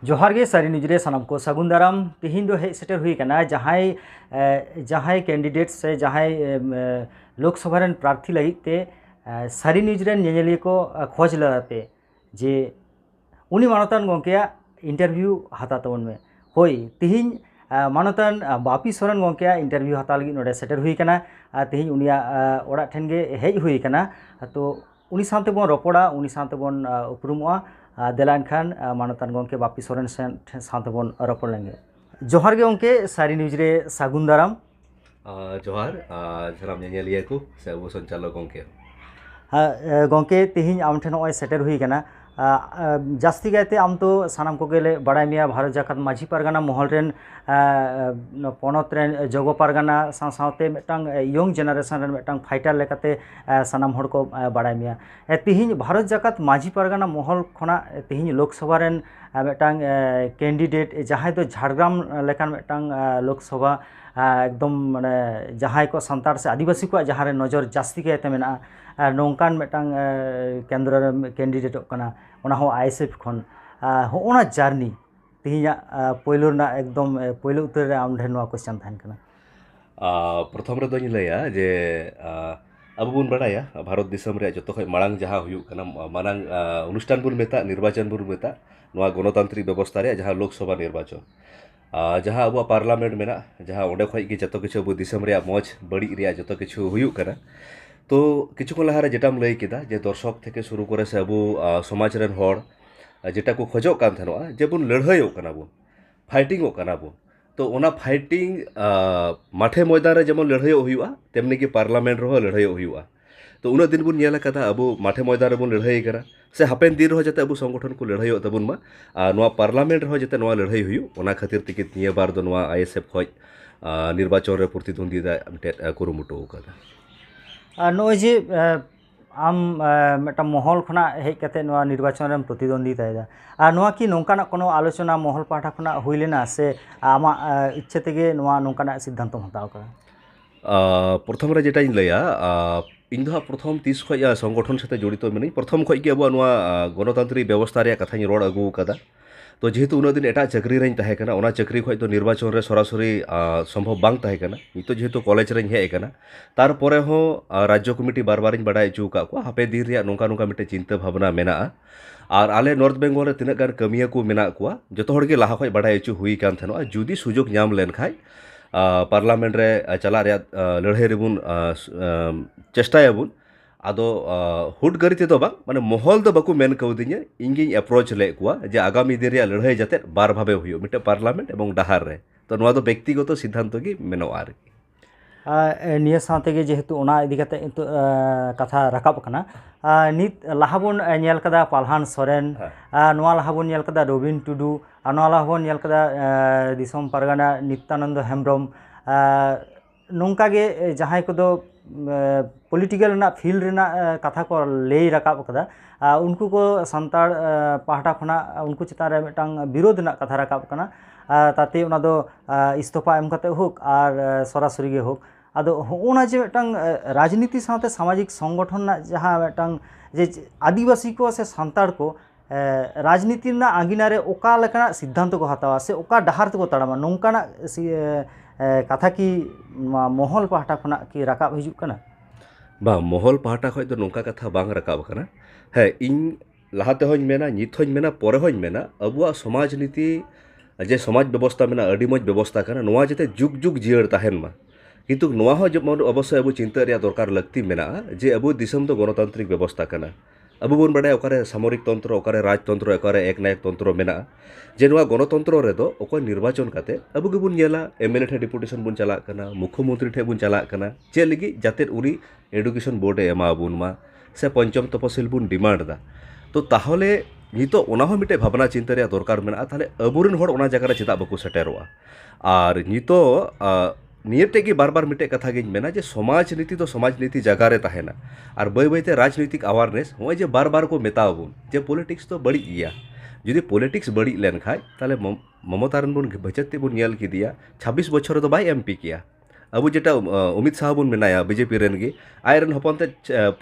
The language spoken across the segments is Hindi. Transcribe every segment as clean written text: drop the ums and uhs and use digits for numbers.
जोहार गे सारी निजरे सनम को सगुन दाराम तिहिन दो हेज सेटर हुई कना जहां कैंडिडेट से जहां लोकसभा रेन प्रार्थी लगित ते सारी निजरे नेनेलिया को खोज लदाते जे उनी मानतान गोंकेया इंटरव्यू हाता तबन में होई तिहिन मानतान बापी सोरेन गोंकेया इंटरव्यू हाता लगी नोडे सेटर हुई कना तिहिन उनिया ओड़ा ठेन गे हेज हुई कना तो उनी साथे बोन रोपड़ा उनी साथे बोन उपरुमोआ देलान खान मानतान गोंके बापी सोरेन साथे बोन रोपड़ लेंगे। जोहार गे गोंके सारी न्यूज रे सागुन दाराम जोहार सलाम नेनेलिया को से अबो संचालक गोंके गोंके तिहिन आम ठेन नॉय सेटर हुई कना जास्ती गायते आम तो सानाम को गेले बड़ाय मिया भारत जाकात माझी पारगाना महल रेन पनत रेन जगो पारगाना साथे मेटांग यंग जेनारेशन रेन मेटांग फाइटर लेकाते सानाम हर को बड़ाय मिया तिहिन भारत जाकात माझी पारगाना महल खना तिहिन लोकसभा रेन मेटांग कैंडिडेट जहां दो झाड़ग्राम लेकान मेटांग लोकसभा एकदम माने जहां को संतार से आदिवासी को जहां रे नजर जास्ती गायते मेना नौकान मेटांग केंद्र कैंडिडेट कना ओना हो आईएसएफ खन होना जार्नी तिहिया पहिलो ना एकदम पहिलो उतर रे आम ढेर क्वेश्चन थान कना प्रथम रे दोनी लया जे अब बुन बड़ाया भारत दिसम रे जतो खय मांग जहां हुयु कना मांग अनुष्ठान बुन मेता निर्वाचन बुन मेता नोआ गणतांत्रिक व्यवस्था रे जहां लोकसभा निर्वाचन जहां अब पार्लियामेंट मेना जहां ओंडे खय कि जतो किछु अब दिसम रे मौज बड़ी रे जतो किछु हुयु कना तो किछु लहा रे जेटाम लई केदा जे दर्शक थेके शुरू करे से अबो समाज रेन हर जेटा को खोजो कान थनोआ जे बुन लड़ाईओ कना बुन फाइटिंगो कना बुन तो ओना फाइटिंग माठे मैदान रे जेमन लड़ाईओ हुयुआ तेमनि कि पार्लियामेंट रो लड़ाईओ हुयुआ तो उना दिन बुन नेला कदा अबो माठे मैदान रे बुन लड़ाई करा से हापेन दिन रो जते अबो संगठन को लड़ाईओ तबुन मा नोआ पार्लियामेंट रो जते नोआ लड़ाई हुयु ओना खातिर तिके निया बार दो नोआ आईएसएफ खय निर्वाचन रे प्रतिद्वंदिता मिटे कुरुमुटो कदा नॉय जे आम मेटा महल खना हेज कते नोआ निर्वाचन रे प्रतिद्वंदिता नोआ कि नोंकाना कोनो आलोचना महल पाठा खना हुई लेना से आमा इच्छा तेगे नोआ नोंकाना सिद्धांत हताव करा प्रथम रे जेटा इन लया इन दो प्रथम 30 खय संगठन साथे जड़ित मिनी प्रथम खय के अब नोआ गणतांत्रिक व्यवस्था रे कथा रोड अगु कदा तो जेहेतु उन दिन एटा चाकरी रें तहे कना ओना चाकरी खय तो निर्वाचन रे सरासरी संभव बांग तहे कना नितो जेहेतु कॉलेज रें हेज कना तार परे हो राज्य कमिटी बार बार बड़ाय चू का को हापे दिन रे नोंका नोंका मिटे चिंता भावना मेना और आले नॉर्थ बेंगल रे तिना गान कमिया को मेना को जतो हर के लाहा खय बड़ाय चू हुई कान थनो जुदी सुजोग नाम लेन खाय पार्लियामेंट रे चला रे लड़ाई रेबुन चेष्टायाबुन आदो हुट गरी ते बा माने महल दो बाकू मेन कौदिnya इंगी अप्रोच ले कुआ जे आगामी दिन रे लड़ाई जाते बार भाबे हुयो मिटे पार्लियामेंट एवं डहार रे तो नोआ दो व्यक्तिगत सिद्धांत गी मेनो आर निया साथे गे जेहेतु ओना इदि कते कथा राकाब कना नित लाहाबुन नेल कदा पालहान सोरेन नोआ लाहाबुन नेल कदा रविन टुडू नोआ लाहाबुन नेल कदा दिसम पारगाना नित्यानंद हेम्ब्रम नोंका गे जहां को दो पॉलिटिकल ना फील्ड रेना कथा को ले राकाब कदा उनको को संतार पाहटा खना उनको चितान रे मिटांग विरोध ना कथा राकाब कना ताते ओना दो इस्तफा एम कते होक आर सरासरी गे होक आदो होना जे मिटांग राजनीति साथे सामाजिक संगठन ना जहां मिटांग जे आदिवासी को से संतार को राजनीति ना आगिना रे ओका लेकना सिद्धांत को हतावा से ओका डहार को तड़ामा नोंकाना कथा की महल पाहटा खना की राकाब हिजुक कना बा महल पाहटा खय तो नोंका कथा बांग राकाब कना है इन लहाते होñ मेना नित होñ मेना परे होñ मेना अबुआ समाज नीति जे समाज व्यवस्था मेना अडी मज व्यवस्था कना नोआ जते जुग जुग जियर ताहेन मा किंतु नोआ हो जब अवश्य अब चिंता रे दरकार लगती मेना जे अब दिसम तो गणतांत्रिक व्यवस्था कना अब बन बड़ा ओकारे सामरिक तंत्र ओकारे राजतंत्र ओकारे एकनायक तंत्र मेना जे नोआ गणतंत्र रे दो ओको निर्वाचन काते अब गे बुन नेला एमएलए ठे डिपुटेशन बुन चला कना मुख्यमंत्री ठे बुन चला कना जे लगी जाते उनी एडुकेशन बोर्ड एमा बुन मा से पंचम तपसिल बुन डिमांड दा तो ताहले नितो ओना हो मिटे भावना चिंता रे दरकार मेना ताहले अबुरन हर ओना जगह रे चिता बको सेटेरोआ और नितो नियते की बार बार मिटे कथा गिन मेना जे समाज नीति तो समाज नीति जगह रे ताहेना और बै बैते राजनीतिक अवेयरनेस होय जे बार बार को मेताबुन जे पॉलिटिक्स तो बड़ी गया जुदी पॉलिटिक्स बड़ी लेन खाय ताले ममतारन बुन बचते बुन नेल की दिया 26 बछर तो बाय एमपी किया अब जेटा अमित शाह बुन मेनाया बीजेपी रेन गे आयरन हपनते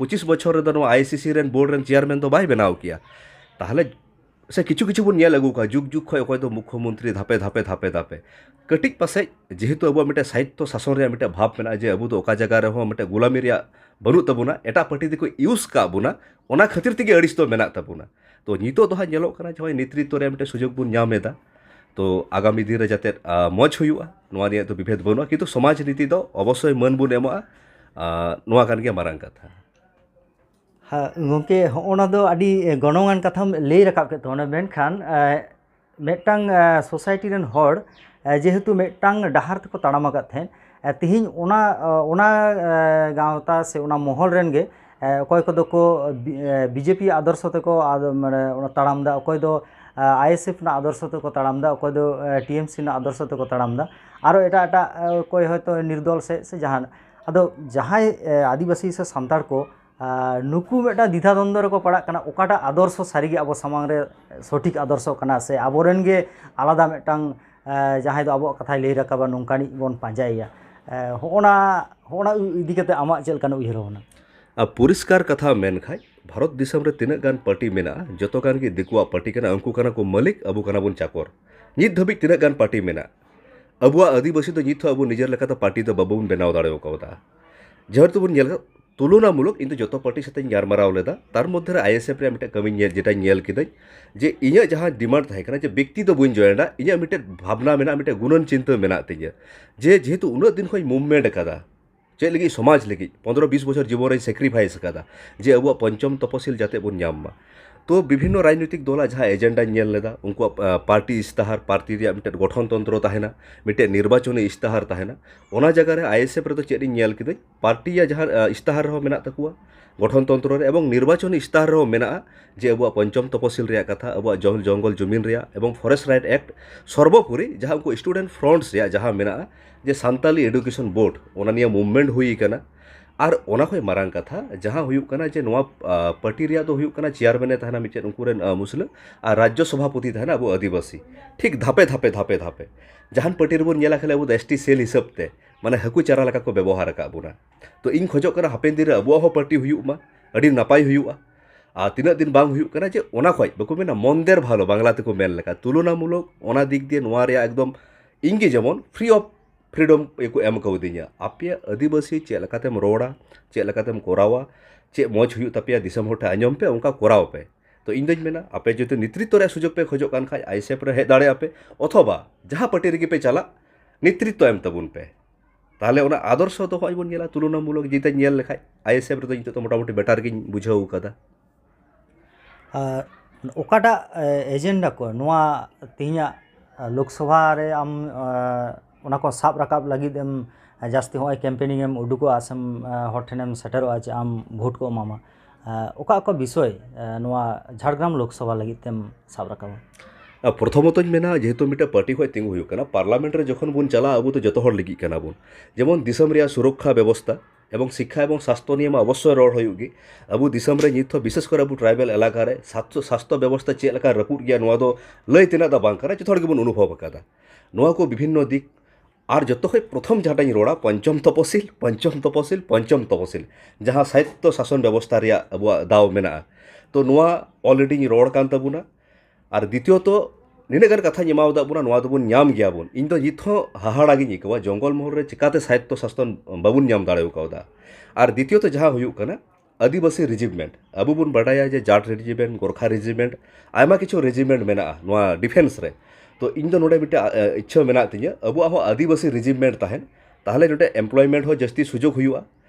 25 बछर रे दो ICC rain board rain chairman तो बाय बनाव किया ताहले से किछु किछु बन नेल अगू का जुग जुग खय अकय दो मुख्यमंत्री धापे धापे धापे धापे कटिक पासे जेहेतु अब मिटे साहित्य शासन रे मिटे भाव मेना जे अबू तो ओका जगह रे हो मिटे गुलामी रे बनु तबुना एटा पार्टी दिको यूज का बुना ओना खातिर तिगे अड़िस तो मेना तबुना तो नितो दो हा नेलोक कना जे नेतृत्व रे मिटे सुजोग बुन नाम एदा तो आगामी दिन रे जाते मज हुयुआ नोआ निया तो विभेद बनुआ किंतु समाज नीति दो अवश्य मन बुन एमोआ नोआ कान गे मारांग कथा हाँ गोंके होना दो अडी गणोंगान कथाम लई रकाब के तोना मेनखान मेटांग सोसाइटी रेन हॉर जेहेतु मेटांग डाहार तको ताड़ाम आकाद थेन तिहिन ओना गांवता से ओना मोहल रेन गे अकय को दको बीजेपी आदर्श तको माने ओना ताड़ाम दा अकय दो आईएसएफ ना आदर्श तको ताड़ाम दा अकय दो टीएमसी ना आदर्श तको ताड़ाम दा आरो एटा एटा अकय हयतो निर्दल से जहान आदो जहाय आदिवासी से सांतार को नुकु मेटा दिधा द्वंद्व को पड़ा कना ओकाटा आदर्श सारिगे अब सामांग रे सठिक आदर्श कना से आबोरेन गे आलादा मेटांग जहां दो अब कथा लई रकाबा नोंकानी बन पांजाइया होना इदी कते आमा चेल कान उयहर होना परिष्कार कथा मेन खाय भारत दिसम रे तिना गान पार्टी मेना जतो गान गे दिकुआ पार्टी कना अंकु कना को मालिक अबु कना बुन चाकर नित धबी तिना गान पार्टी मेना अबुआ आदिवासी तो नित अबु निजर लेका पार्टी तो बाबुन बेनाव दाड़े ओकावदा जहर तो बुन नेल तुलनामूलक इन जो पार्टी साथ गारमाराव लेदा तार मध्य आईएसएफ रे मिटे कमी जेटा नेल किदै जे इᱧ जहां डिमांड थाहे कना जे व्यक्ति दो बइन जॉइना इᱧ मिटे भावना मेना मिटे गुणन चिंता मेना तिया जे जेहेतु उन दिन खय मूवमेंट कदा चे लगी समाज लगी 15-20 बछर जीवन रे सैक्रिफाइस कदा जे अब पंचम तपसिल जाते बन नाम तो विभिन्न राजनीतिक दल जहाँ एजेंडा नेल लेदा उनको पार्टी इस्ताहार पार्टी रे मिटे गठन तंत्र ताहेना मिटे निर्वाचनी इस्ताहार ताहेना ओना जगह रे आईएसएफ रे तो चेड नेल किदै पार्टी या जहाँ इस्ताहार हो मेना तकुआ गठन तंत्र रे एवं निर्वाचनी इस्ताहार हो मेना जे अब पंचम तपसिल रे कथा अब जंगल जमीन रे एवं फॉरेस्ट राइट एक्ट सर्वोपरि जहाँ उनको स्टूडेंट फ्रंट्स रे जहाँ मेना जे सान्ताली एडुकेशन बोर्ड ओना निया मूवमेंट हुई कना और ओना खय मारांग कथा जहाँ हुयुक कना जे नोआ पार्टी रिया तो हुयुक कना चेयरमैन ताहना मिचे उनकुरेन मुस्लिम और राज्य सभापति ताहना अब आदिवासी ठीक धापे धापे धापे धापे जहान पार्टी रे बोन नेला खेले अब एसटी सेल हिसाब ते माने हकु चारा लका को व्यवहार का बुना तो इन खोजक कना हापेन दिन रे अब हो पार्टी हुयुक मा अडी नापाय हुयुआ आ तिना दिन बांग हुयुक कना जे ओना खय बको मेना मंदेर भालो बांग्ला तेको मेन लेका तुलनामूलक ओना दिक दिए नोआ रे एकदम इंगे जेमन फ्री ऑफ फ्रीडम को एम कौदिया आपे आदिवासी चेलकातेम रोड़ा चेलकातेम कोरावा चे मज हुयुक तापेया दिसम होटे आंजम पे उनका कोराव पे तो इन मेना आपे जो नेतृत्व रे सुजोग पे खोजोग कान खाय आईएसएफ रे हेज दाड़े आपे अथवा जहाँ पार्टी रेगे पे चला नेतृत्व एम तबुन पे ताहले ओना आदर्श तो होय बन नेला तुलनामूलक जेते नेल लेखाय आईएसएफ रे तो नितो मोटामुटी बेटार गिन बुझाव कदा ओकाटा एजेंडा को नोआ तिहिया लोकसभा रे आम ओना को साब रकाब लगिद एम जास्ती होय कैंपेनिंग एम उडुको आसम हर ठेनेम सेटरो जे आम भोट को एमामा ओका को विषय नोआ झारग्राम लोकसभा लगिद तेम साब रकाब प्रथमत मेना जेहेतु मिटे पार्टी खय तिंगु हुयुक कना पार्लियामेंट रे जखन बुन चला अब तो जतो हर लगी कना बुन जेमन दिसम रे सुरक्षा व्यवस्था एवं शिक्षा एवं स्वास्थ्य नियम अवश्य रड़ हुयुगी अब दिसम रे नित बिशेष कर अब ट्राइबल इलाका रे स्वास्थ्य व्यवस्था चेक लका रकुट गया नोआ दो लय तिना दा बांग कना जतो हर गेबन अनुभव कदा नोआ को विभिन्न दिक और जो प्रथम जहाँ रोड़ा पंचम पंचम तपसिल जहाँ साहित्य शासन व्यवस्था अब दाव मेना तो नुआ ऑलरेडी रोड़ कान तबुना और द्वितीय तो निनागान कथा एमावदा बुना नुआ दबुन नाम गया बुन इन नित हाहाड़ा गिन इकवा जंगल महल रे चिकाते साहित्य शासन बाबुन नाम दाड़े कौदा और द्वितीय तो जहाँ हुयुक कना आदिवासी रेजिमेंट अब बुन बाडाया जे जाट रेजिमेंट गोरखा रेजिमेंट आयमा किछु रेजिमेंट मेना नुआ डिफेंस रे तो इन दो नोडे मिटे इच्छा मेना तिया अब आदिवासी रेजिमेंट ताहेन ताहले नोडे एम्प्लॉयमेंट हो जस्ती सुजोग हुयुआ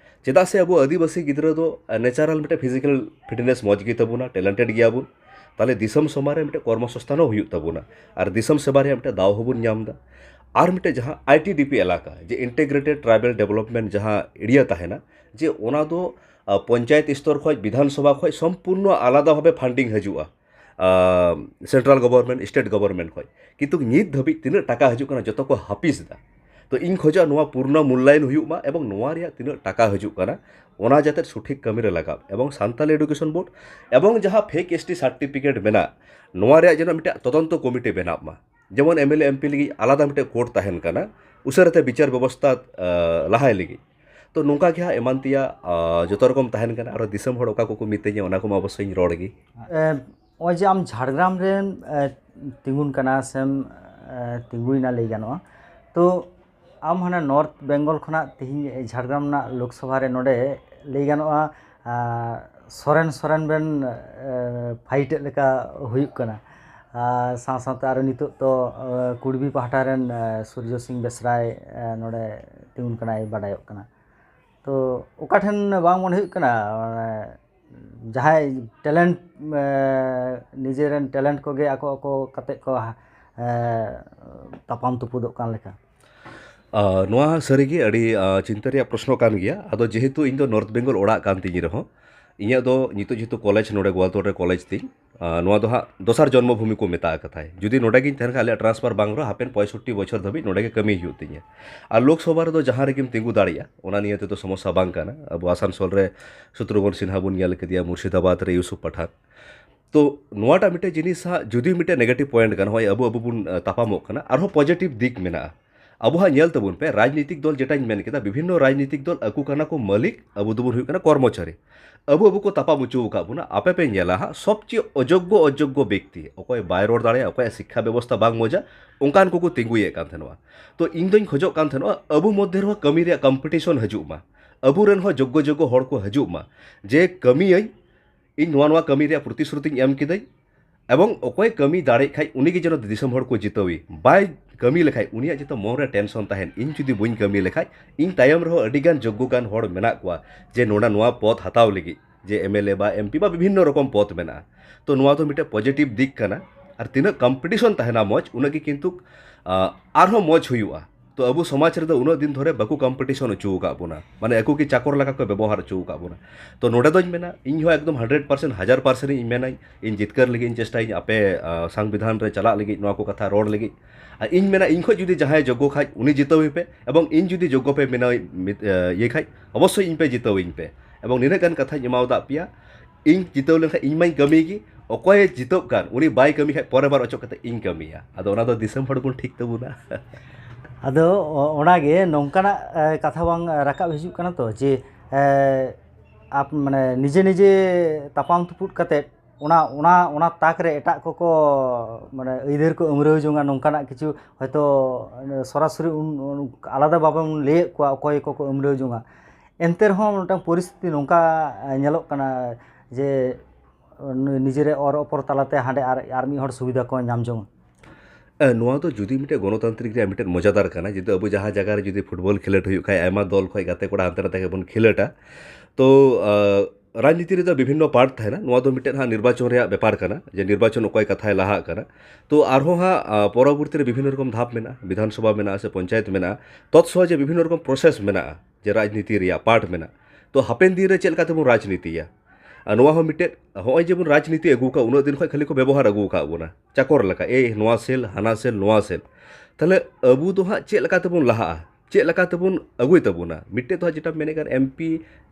चेदा से अब आदिवासी गिद्रा दो नेचुरल मिटे फिजिकल फिटनेस मज गे तबुना टैलेंटेड गया बुन ताहले दिसम समारे मिटे कर्मसंस्थान हुयुक तबुना और दिसम सभा रे मिटे दाव होबुन नामदा और मिटे जहाँ आईटीडीपी इलाका जे इंटीग्रेटेड ट्राइबल डेवलपमेंट जहाँ एरिया ताहेना जे ओना दो पंचायत स्तर खय विधानसभा खय संपूर्ण आलादा भावे फंडिंग हजुआ सेंट्रल गवर्नमेंट स्टेट गवर्नमेंट खय किंतु नित धाबी तीना टाका हजु कना जतो को हापिस दा तो इन खोजा नुआ पूर्ण मूल्यायन हुयुमा एवं नुआ रिया तीना टाका हजु कना ओना जाते सठिक कमी रे लगाव एवं सान्ताली एडुकेशन बोर्ड एवं जहाँ फेक एसटी सर्टिफिकेट मेना नुआ रिया जेना मिटे तदंत कमिटी बेनामा जेमन एमएलए एमपी लगी आलादा मिटे कोर्ट ताहेन कना उसरते विचार व्यवस्था लाहाय लगी तो नौका क्या एमानतिया जो रकम ताहेन कना और दिसम हड़ ओका को मितेኛ ओना को अवश्य रड़गी ᱱᱚᱜᱼᱚᱭ ᱡᱮ ᱟᱢ ᱡᱷᱟᱲᱜᱨᱟᱢ ᱨᱮᱱ ᱛᱤᱸᱜᱩᱱ ᱠᱟᱱᱟ ᱥᱮᱢ ᱛᱤᱸᱜᱩᱭᱮᱱᱟ ᱞᱟᱹᱭ ᱜᱟᱱᱚᱜᱼᱟ, ᱛᱚ ᱟᱢ ᱦᱟᱱᱟ ᱱᱚᱨᱛᱷ ᱵᱮᱝᱜᱚᱞ ᱠᱷᱚᱱᱟᱜ ᱛᱮᱦᱮᱧ ᱡᱷᱟᱲᱜᱨᱟᱢ ᱨᱮᱱᱟᱜ ᱞᱳᱠᱥᱚᱵᱷᱟ ᱨᱮ ᱱᱚᱰᱮ ᱞᱟᱹᱭ ᱜᱟᱱᱚᱜᱼᱟ ᱥᱚᱨᱮᱱ ᱵᱮᱱ ᱯᱷᱟᱭᱤᱴᱮᱫ ᱞᱮᱠᱟ ᱦᱩᱭᱩᱜ ᱠᱟᱱᱟ, ᱥᱟᱶ ᱥᱟᱶᱛᱮ ᱟᱨᱚ ᱱᱤᱛᱚᱜ ᱛᱚ ᱠᱩᱲᱵᱤ ᱯᱟᱦᱴᱟ ᱨᱮᱱ ᱥᱩᱨᱡᱚ ᱥᱤᱝ ᱵᱮᱥᱨᱟᱭ ᱱᱚᱰᱮ ᱛᱤᱸᱜᱩᱱ ᱠᱟᱱᱟᱭ ᱵᱟᱰᱟᱭᱚᱜ ᱠᱟᱱᱟ᱾ ᱛᱚ ᱚᱠᱟ ᱴᱷᱮᱱ ᱵᱟᱝ ᱢᱚᱱᱮ ᱦᱩᱭᱩᱜ ᱠᱟᱱᱟ ᱡᱟᱦᱟᱸᱭ ᱴᱮᱞᱮᱱᱴ ᱱᱤᱡᱮᱨᱮᱱ ᱴᱮᱞᱮᱱᱴ ᱠᱚᱜᱮ ᱟᱠᱚ ᱠᱟᱛᱮᱫ ᱠᱚ ᱛᱟᱯᱟᱢ ᱛᱩᱯᱩᱫᱚᱜ ᱠᱟᱱ ᱞᱮᱠᱟ? ᱱᱚᱣᱟ ᱥᱟᱹᱨᱤᱜᱮ ᱟᱹᱰᱤ ᱪᱤᱱᱛᱟᱹ ᱨᱮᱭᱟᱜ ᱯᱨᱚᱥᱱᱚ ᱠᱟᱱ ᱜᱮᱭᱟ᱾ ᱟᱫᱚ ᱡᱮᱦᱮᱛᱩ ᱤᱧ ᱫᱚ ᱱᱚᱨᱛᱷ ᱵᱮᱝᱜᱚᱞ ᱚᱲᱟᱜ ᱠᱟᱱ ᱛᱤᱧ ᱨᱮᱦᱚᱸ, ᱤᱧᱟᱹᱜ ᱫᱚ ᱱᱤᱛᱚᱜ ᱡᱮᱦᱮᱛᱩ ᱠᱚᱞᱮᱡᱽ ᱱᱚᱰᱮ ᱜᱳᱣᱟᱞᱛᱳᱲ ᱨᱮ ᱠᱚᱞᱮᱡᱽ ᱛᱤᱧ, ᱱᱚᱣᱟ ᱫᱚ ᱦᱟᱸᱜ ᱫᱚᱥᱟᱨ ᱡᱚᱱᱢᱚ ᱵᱷᱩᱢᱤ ᱠᱚ ᱢᱮᱛᱟᱜ ᱠᱟᱛᱷᱟᱭ᱾ ᱡᱩᱫᱤ ᱱᱚᱰᱮ ᱜᱤᱧ ᱛᱟᱦᱮᱱ ᱠᱷᱟᱱ ᱟᱞᱮᱭᱟᱜ ᱴᱨᱟᱱᱥᱯᱷᱟᱨ ᱵᱟᱝ ᱨᱮᱦᱚᱸ ᱦᱟᱯᱮᱱ 65 ᱵᱚᱪᱷᱚᱨ ᱫᱷᱟᱹᱵᱤᱡ ᱱᱚᱰᱮ ᱜᱮ ᱠᱟᱹᱢᱤ ᱦᱩᱭᱩᱜ ᱛᱤᱧᱟ᱾ ᱟᱨ ᱞᱳᱠᱥᱚᱵᱷᱟ ᱨᱮᱫᱚ ᱡᱟᱦᱟᱸ ᱨᱮᱜᱮᱢ ᱛᱤᱸᱜᱩ ᱫᱟᱲᱮᱭᱟᱜᱼᱟ ᱚᱱᱟ ᱱᱤᱭᱮ ᱛᱮᱫᱚ ᱥᱚᱢᱚᱥᱥᱟ ᱵᱟᱝ ᱠᱟᱱᱟ᱾ ᱟᱵᱚ ᱟᱥᱟᱱᱥᱳᱞ ᱨᱮ ᱥᱚᱛᱨᱩᱜᱷᱚᱱ ᱥᱤᱱᱦᱟ ᱵᱚᱱ ᱧᱮᱞ ᱠᱮᱫᱮᱭᱟ, ᱢᱩᱨᱥᱤᱫᱟᱵᱟᱫ ᱨᱮ ᱤᱭᱩᱥᱩᱯ ᱯᱟᱴᱷᱟᱱ᱾ ᱛᱚ ᱱᱚᱣᱟᱴᱟᱜ ᱢᱤᱫᱴᱮᱡ ᱡᱤᱱᱤᱥ ᱦᱟᱸᱜ ᱡᱩᱫᱤ ᱢᱤᱫᱴᱮᱡ ᱱᱮᱜᱮᱴᱤᱵᱷ ᱯᱚᱭᱮᱱᱴ ᱠᱟᱱᱟ, ᱦᱚᱸᱜᱼᱚᱭ ᱟᱵᱚ ᱵᱚᱱ ᱛᱟᱯᱟᱢᱚᱜ ᱠᱟᱱᱟ, ᱟᱨᱦᱚᱸ ᱯᱚᱡᱮᱴᱤᱵᱷ ᱫᱤᱠ ᱢᱮᱱᱟᱜᱼᱟ᱾ ᱟᱵᱚ ᱦᱟᱸᱜ ᱧᱮᱞ ᱛᱟᱵᱚᱱ ᱯᱮ, ᱨᱟᱡᱽᱱᱤᱛᱤᱠ ᱫᱚᱞ ᱡᱮᱴᱟᱧ ᱢᱮᱱ ᱠᱮᱫᱟ, ᱵᱤᱵᱷᱤᱱᱱᱚ ᱨᱟᱡᱽᱱᱤᱛᱤᱠ ᱫᱚᱞ ᱟᱠᱚ ᱠᱟᱱᱟ ᱠᱚ ᱢᱟᱹᱞᱤᱠ, ᱟᱵᱚ ᱫᱚᱵᱚᱱ ᱦᱩᱭᱩᱜ ᱠᱟᱱᱟ ᱠᱚᱨᱢᱚᱪᱟᱨী᱾ ᱟᱵᱚ ᱠᱚ ᱛᱟᱯᱟᱢ ᱚᱪᱚ ᱟᱠᱟᱫ ᱵᱚᱱᱟ᱾ ᱟᱯᱮ ᱯᱮ ᱧᱮᱞᱟ ᱦᱟᱸᱜ ᱥᱚᱵᱪᱮয়ে ᱚᱡᱳᱜᱽᱜᱚ ᱵᱮᱠᱛᱤ, ᱚᱠᱚᱭ ᱵᱟᱭ ᱨᱚᱲ ᱫᱟᱲᱮᱭᱟᱜᱼᱟ, ᱚᱠᱚᱭᱟᱜ ᱥᱤᱠᱠᱷᱟ ᱵᱮᱵᱚᱥᱛᱷᱟ ᱵᱟᱝ ᱢᱚᱡᱟ, ᱚᱱᱠᱟᱱ ᱠᱚᱠᱚ ᱛᱤᱸᱜᱩᱭᱮᱫ ᱠᱟᱱ ᱛᱟᱦᱮᱱᱟ᱾ ᱛᱚ ᱤᱧ ᱫᱚᱧ ᱠᱷᱚᱡᱚᱜ ᱠᱟᱱ ᱛᱟᱦᱮᱱᱟ ᱟᱵᱚ ᱢᱚᱫᱽᱫᱷᱮ ᱨᱮᱦᱚᱸ ᱠᱟᱹᱢᱤ ᱨᱮᱭᱟᱜ ᱠᱚᱢᱯᱤᱴᱤᱥᱚᱱ ᱦᱤᱡᱩᱜ ᱢᱟ, ᱟᱵᱚᱨᱮᱱ ᱦᱚᱸ ᱡᱳᱜᱽᱜᱚ ᱦᱚᱲ ko ᱦᱤᱡᱩᱜ ᱢᱟ, ᱡᱮ ᱠᱟᱹᱢᱤᱭᱟᱹᱧ ᱤᱧ ᱱᱚᱣᱟ ᱠᱟᱹᱢᱤ ᱨᱮᱭᱟᱜ ᱯᱨᱚᱛᱤশ্ᱨᱩᱛᱤᱧ ᱮᱢ ᱠᱤᱫᱟᱹᱧ, ᱮᱵᱚᱝ ᱚᱠᱚᱭ ᱠᱟᱹᱢᱤ ᱫᱟᱲᱮᱜ ᱠᱷᱟᱡ ᱩᱱᱤᱜᱮ ᱡᱮᱱᱚ ᱫᱤᱥᱚᱢ ᱦᱚᱲ ᱠᱚ ᱡᱤᱛᱟᱹᱣᱤ, ᱵᱟᱭ ᱠᱟᱹᱢᱤ ᱞᱮᱠᱷᱟᱡ ᱩᱱᱤᱭᱟᱜ ᱡᱚᱛᱚ ᱢᱚᱱᱨᱮ ᱴᱮᱱᱥᱚᱱ ᱛᱟᱦᱮᱱ, ᱤᱧ ᱡᱩᱫᱤ ᱵᱟᱹᱧ ᱠᱟᱹᱢᱤ ᱞᱮᱠᱷᱟᱡ ᱤᱧ ᱛᱟᱭᱚᱢ ᱨᱮᱦᱚᱸ ᱟᱹᱰᱤᱜᱟᱱ ᱡᱳᱜᱽᱜᱚ ᱜᱟᱱ ᱦᱚᱲ ᱢᱮᱱᱟᱜ ᱠᱚᱣᱟ ᱡᱮ ᱱᱚᱣᱟ ᱯᱚᱫ ᱦᱟᱛᱟᱣ ᱞᱟᱹᱜᱤᱫ, ᱡᱮ MLA বা MP বা বিভিন্ন রকম পদ মেনা। তো নয়া তো মিটে পজিটিভ দিক কানা। আর তিনাক কম্পিটিশন তাহেনা মজ উনাকে কিন্তু আরহো মজ হুইউआ। তো আবু সমাজ রে উনাক দিন ধরে বাকু কম্পিটিশন অচু কা বনা, মানে আকু কি চাকর লাগা কো ব্যবহার অচু কা বনা। তো নোডে দই মেনা ইন হো একদম 100% 1000% ইন মেনাই ইন জিতকার লাগি ইন চেষ্টাই আপে সংবিধান রে চালা লাগি নয়া কো কথা রোড লাগি। আর ইন মেনা ইন খoj যদি জাহায় যোগ্য খাই উনি জিতাওই পে, এবং ইন যদি যোগ্য পে মেনা ইয়ে খাই অবশ্যই ইন পে জিতাও ইন পে। এবং নিনে গান কথা এমাও দা পিয়া ᱤᱧ ᱡᱤᱛᱟᱹᱣ ᱞᱮᱱᱠᱷᱟᱱ ᱤᱧ ᱢᱟᱧ ᱠᱟᱹᱢᱤ ᱜᱮ, ᱚᱠᱚᱭ ᱡᱤᱛᱟᱹᱜ ᱠᱟᱱ ᱩᱱᱤ ᱵᱟᱭ ᱠᱟᱹᱢᱤ ᱠᱷᱟᱡ ᱯᱚᱨᱮ ᱵᱟᱨ ᱚᱪᱚᱜ ᱠᱟᱛᱮ ᱤᱧ ᱠᱟᱹᱢᱤᱭᱟ। ᱟᱫᱚ ᱚᱱᱟ ᱫᱚ ᱫᱤᱥᱚᱢ ᱦᱚᱲ ᱵᱚᱱ ᱴᱷᱤᱠ ᱛᱟᱵᱚᱱᱟ। ᱟᱫᱚ ᱚᱱᱟᱜᱮ ᱱᱚᱝᱠᱟᱱᱟᱜ ᱠᱟᱛᱷᱟ ᱵᱟᱝ ᱨᱟᱠᱟᱵ ᱦᱤᱡᱩᱜ ᱠᱟᱱᱟ ᱛᱚ ᱡᱮ ᱢᱟᱱᱮ ᱱᱤᱡᱮ ᱛᱟᱯᱟᱢ ᱛᱩᱯᱩᱫ ᱠᱟᱛᱮᱫ ᱚᱱᱟ ᱛᱟᱠ ᱨᱮ ᱮᱴᱟᱜ ᱠᱚᱠᱚ ᱢᱟᱱᱮ ᱟᱹᱭᱫᱟᱹᱨ ᱠᱚ ᱟᱹᱢᱨᱟᱹᱣ ᱡᱚᱝᱟ, ᱱᱚᱝᱠᱟᱱᱟᱜ ᱠᱤᱪᱷᱩ ᱦᱚᱭᱛᱳ ᱥᱚᱨᱟᱥᱚᱨᱤ আলাদা ᱵᱟᱵᱚᱱ ᱞᱟᱹᱭᱮᱫ ᱠᱚᱣᱟ ᱚᱠᱚᱭ ᱠᱚᱠᱚ ᱟᱹᱢᱨᱟᱹᱣ ᱡᱚᱝᱟ। ᱮᱱᱛᱮ ᱨᱮᱦᱚᱸ ᱢᱤᱫᱴᱟᱝ ᱯᱚᱨᱤᱥᱛᱷᱤᱛᱤ ᱱᱚᱝᱠᱟ ᱧᱮᱞᱚᱜ ᱠᱟᱱᱟ ᱡᱮ ᱱᱤᱡᱮᱨᱮ ᱚᱨ ᱚᱯᱚᱨ ᱛᱟᱞᱟᱛᱮ ᱦᱟᱸᱰᱮ ᱟᱨ ᱢᱤᱫ ᱦᱚᱲ ᱥᱩᱵᱤᱫᱷᱟ ᱠᱚ ᱧᱟᱢ ᱡᱚᱝᱟ। ᱱᱚᱣᱟ ᱫᱚ ᱡᱩᱫᱤ ᱢᱤᱫᱴᱮᱱ ᱜᱚণতান্ত্রিক ᱨᱮᱭᱟᱜ ᱢᱤᱫᱴᱮᱱ ᱢᱚᱡᱟদার ᱠᱟᱱᱟ, ᱡᱩᱫᱤ ᱟᱵᱚ ᱡᱟᱦᱟᱸ ᱡᱟᱭᱜᱟ ᱨᱮ ᱡᱩᱫᱤ ᱯᱷᱩᱴᱵᱚᱞ ᱠᱷᱮᱞᱳᱰ ᱦᱩᱭᱩᱜ ᱠᱷᱟᱡ ᱟᱭᱢᱟ ᱫᱚᱞ ᱠᱷᱚᱡ ᱜᱟᱛᱮ ᱠᱚᱲᱟ ᱦᱟᱱᱛᱮ ᱱᱟᱛᱮ ᱵᱚᱱ ᱠᱷᱮᱞᱳᱰᱟ, ᱛᱚ রাজনীতি ᱨᱮᱫᱚ ᱵᱤᱵᱷᱤᱱᱱᱚ ᱯᱟর্ট ᱛᱟᱦᱮᱱᱟ। ᱱᱚᱣᱟ ᱫᱚ ᱢᱤᱫᱴᱮᱱ ᱦᱟᱸᱜ ᱱᱤᱨᱵᱟᱪᱚᱱ ᱨᱮᱭᱟᱜ ᱵᱮᱯᱟর ᱠᱟᱱᱟ, ᱡᱮ ᱱᱤᱨᱵᱟᱪᱚᱱ ᱚᱠᱚᱭ ᱠᱟᱛᱷᱟᱭ ᱞᱟᱦᱟᱜ ᱠᱟᱱᱟ। তো আরহো হ্যাঁ পরবর্তী রে বিভিন্ন রকম ধাপ মেনা, বিধানসভা মেনা সে পঞ্চায়েত মেনা, তৎসহ যে বিভিন্ন রকম প্রসেস মেনা যে রাজনীতি রিয়া পার্ট মেনা। তো হাপেন দিন রে চেলকা তেমন রাজনীতিয়া নোয়া হো মিটে হয় যেমন রাজনীতি আগু কা উনা দিন খয় খালি কো ব্যবহার আগু কা বনা চাকর লেখা এই নোয়া সেল হানা সেল নোয়া সেল। তাহলে আবু তো হ্যাঁ চেক লেখা তেমন লাহা, চেক লেখা তেমন আগুই তাবুনা মিটে তো যেটা মেনে গান MP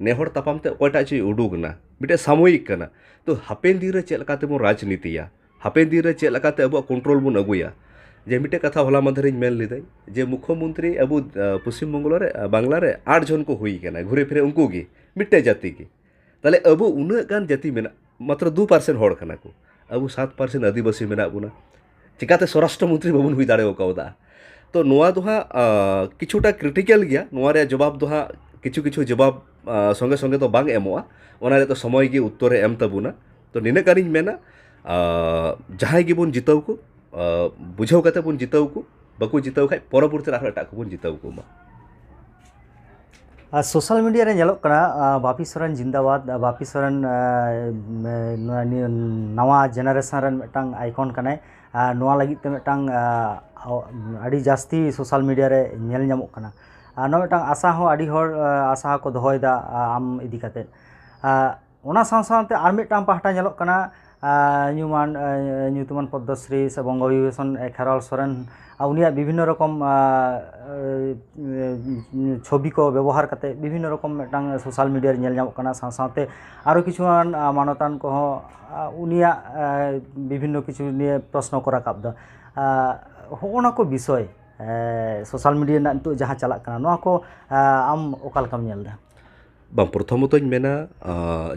নেহর তাপামতে কয়টা চি উডুক না মিটে সাময়িক কানা। তো হাপেন দিন রে চেক লেখা তেমন রাজনীতিয়া, হাপেন দিন রে চেক লেখাতে আবু কন্ট্রোল বন আগুয়া। যে মিটে কথা হলা মাঝে মেন লিদাই যে মুখ্যমন্ত্রী আবু পশ্চিমবঙ্গ রে বাংলা রে 8 জন को हुई কেনা ঘুরে ফিরে উনকু গে মিটে জাতি গে। তাহলে আবু উনাগ গান জাতি মেনা মাত্র 2% হড় কানা কো, আবু 7% আদিবাসী মেনা বুনা, চিকাতে স্বরাষ্ট্রমন্ত্রী বাবুন হুই দাঁড়ে কাউদা। তো নোয়া দো হ্যাঁ কিছুটা ক্রিটিক্যাল গিয়া, নোয়া রে জবাব দো হ্যাঁ কিছু জবাব সঙ্গে সঙ্গে তো বাং এমোয়া, ওনা রে তো সময় গিয়ে উত্তরে এম তাবুনা। তো নিনে কারিং মেনা জাহাই গিবুন জিতাও কো বুঝাও কাতে বুন জিতাও কো, বাকু জিতাও খাই পরবর্তী আরো এটাক বুন জিতাও কো মা। সোশ্যাল মিডিয়া রে ñeᱞᱚᱜ ᱠᱟᱱᱟ বাপি সরেন জিন্দাবাদ, বাপি সরেন নাওয়া জেনারেশন ᱨᱮᱱ ᱢᱤᱫᱴᱟᱝ ᱟᱭᱠᱚᱱ ᱠᱟᱱᱟᱭ। ᱱᱚᱣᱟ ᱞᱟᱹᱜᱤᱫ ᱛᱮ ᱢᱤᱫᱴᱟᱝ ᱟᱹᱰᱤ ᱡᱟᱹᱥᱛᱤ ᱥᱳᱥᱟᱞ ᱢᱤᱰᱤᱭᱟ ᱨᱮ ᱧᱮᱞ ᱧᱟᱢᱚᱜ ᱠᱟᱱᱟ। ᱱᱚᱣᱟ ᱢᱤᱫᱴᱟᱝ ᱟᱥᱟ ᱦᱚᱸ ᱟᱹᱰᱤ ᱦᱚᱲ ᱟᱥᱟ ᱦᱚᱸᱠᱚ ᱫᱚᱦᱚᱭᱮᱫᱟ ᱟᱢ ᱤᱫᱤ ᱠᱟᱛᱮᱫ। ᱚᱱᱟ ᱥᱟᱶᱛᱮ ᱟᱨ ᱢᱤᱫᱴᱟᱝ ᱯᱟᱦᱴᱟ ᱧᱮᱞᱚᱜ ᱠᱟᱱᱟ ᱧᱩᱛᱩᱢᱟᱱ ᱯᱚᱫᱽᱫᱚশ্রী ᱥᱮ ᱵᱚᱝᱜᱚᱵᱤভূষণ ᱠᱷᱮᱨᱣᱟᱞ ᱥᱚᱨᱮᱱ উনিয়ার বিভিন্ন রকম ছবি কো ব্যবহার কাতে বিভিন্ন রকম মিদটাং social media ñel ñamok kana সাথে আরো কিছুমান মানতান কো উনিয়া বিভিন্ন কিছু নিয়ে প্রশ্ন করা কাবদা। হওনা কো বিষয় সোশ্যাল মিডিয়া না তো যাহা চালাক kana noa ko am okal kam ñel da? bang prothomotony mena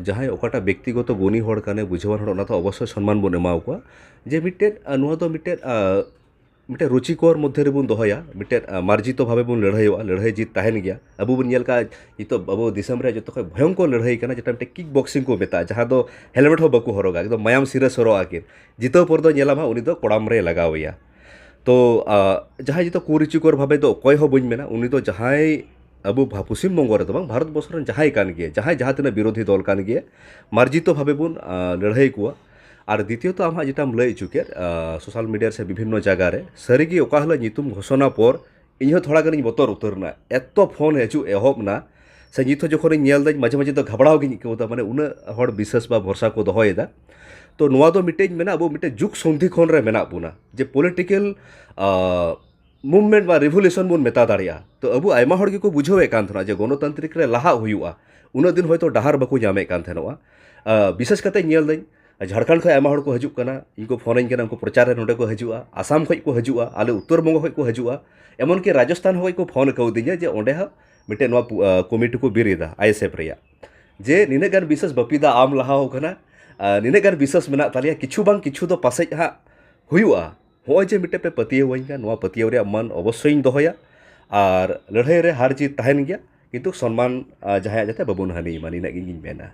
jahay okata ব্যক্তিগত গুণী হড় কানে বুঝাবার হড় না তো অবশ্যই সম্মান বন এমাও কোয়া যে মিটেড নোয়া তো মিটেড मिटे रुचिकर मध्य रेबन दोहया मिटे मार्जित भावे बन लड़ाईवा लड़ाई जीत तहन गया अब बन का नितो अब दिसम रे जतो भयंकर लड़ाई कना जेटा मिटे किक बॉक्सिंग को मेता जहाँ दो हेलमेट हो बकु हरोगा एकदम मायाम सिरे सरो आकिन जितो पर दो नेलामा उनी दो कोड़ाम रे लगावया तो जहाँ जितो कुरुचिकर भावे दो कोय हो बन मेना उनी दो जहाँ अब पश्चिम बंग रे तो भारत बर्ष जहाँ कान गे जहाँ जहाँ तना विरोधी दल कान गे मार्जित भावे बन लड़ाई कुआ और द्वितीयत आम जेटाम लई चुके सोशल मीडिया से विभिन्न जगह रे सारी ओका हलो नितुम घोषणा पर इन थोड़ा गानी बतर उतरना एत फोन हजू एहबना से नित जखन नेलदा माजे माजे तो घबराव गिन आइकावदा माने उना हड़ विश्वास बा भरसा को दोहयेदा तो नोआ दो मिटे मेना अब मिटे जुग संधिक्षण रे मेना बुना जे पॉलिटिकल मुवमेंट बा रिवोल्यूशन बन मेता दाड़िया तो अब आयमा हड़ गेको बुझावे कान थना जे गणतांत्रिक रे लाहा हुयुआ उना दिन हयतो डाहार बाको जामे कान थनवा विशेष कते नेलदाई झारखंड खै आयमा हड़ को हजूक कना इनको फोन कना उनको प्रचार नोडे को हजूआ आसाम खै को हजूआ आले उत्तर बंग खै को हजूआ एमन कि राजस्थान हय को फोन कौदिया जे ओंडे हा मिटे नोआ कमिटी को बिरिदा आईएसएफ रेया जे निने गान विशेष बपिदा आम लहा हो कना निने गान विशेष मेना तालिया किछु बांग किछु दो पासे हा हुयुआ होय जे मिटे पे पतिये वइंगा नोआ पतिये रे मन अवश्य दोहया और लड़ाई रे हार जीत तहन गया किंतु सम्मान जहाँ जाते बाबुन हानि मानी ना गिन मेना।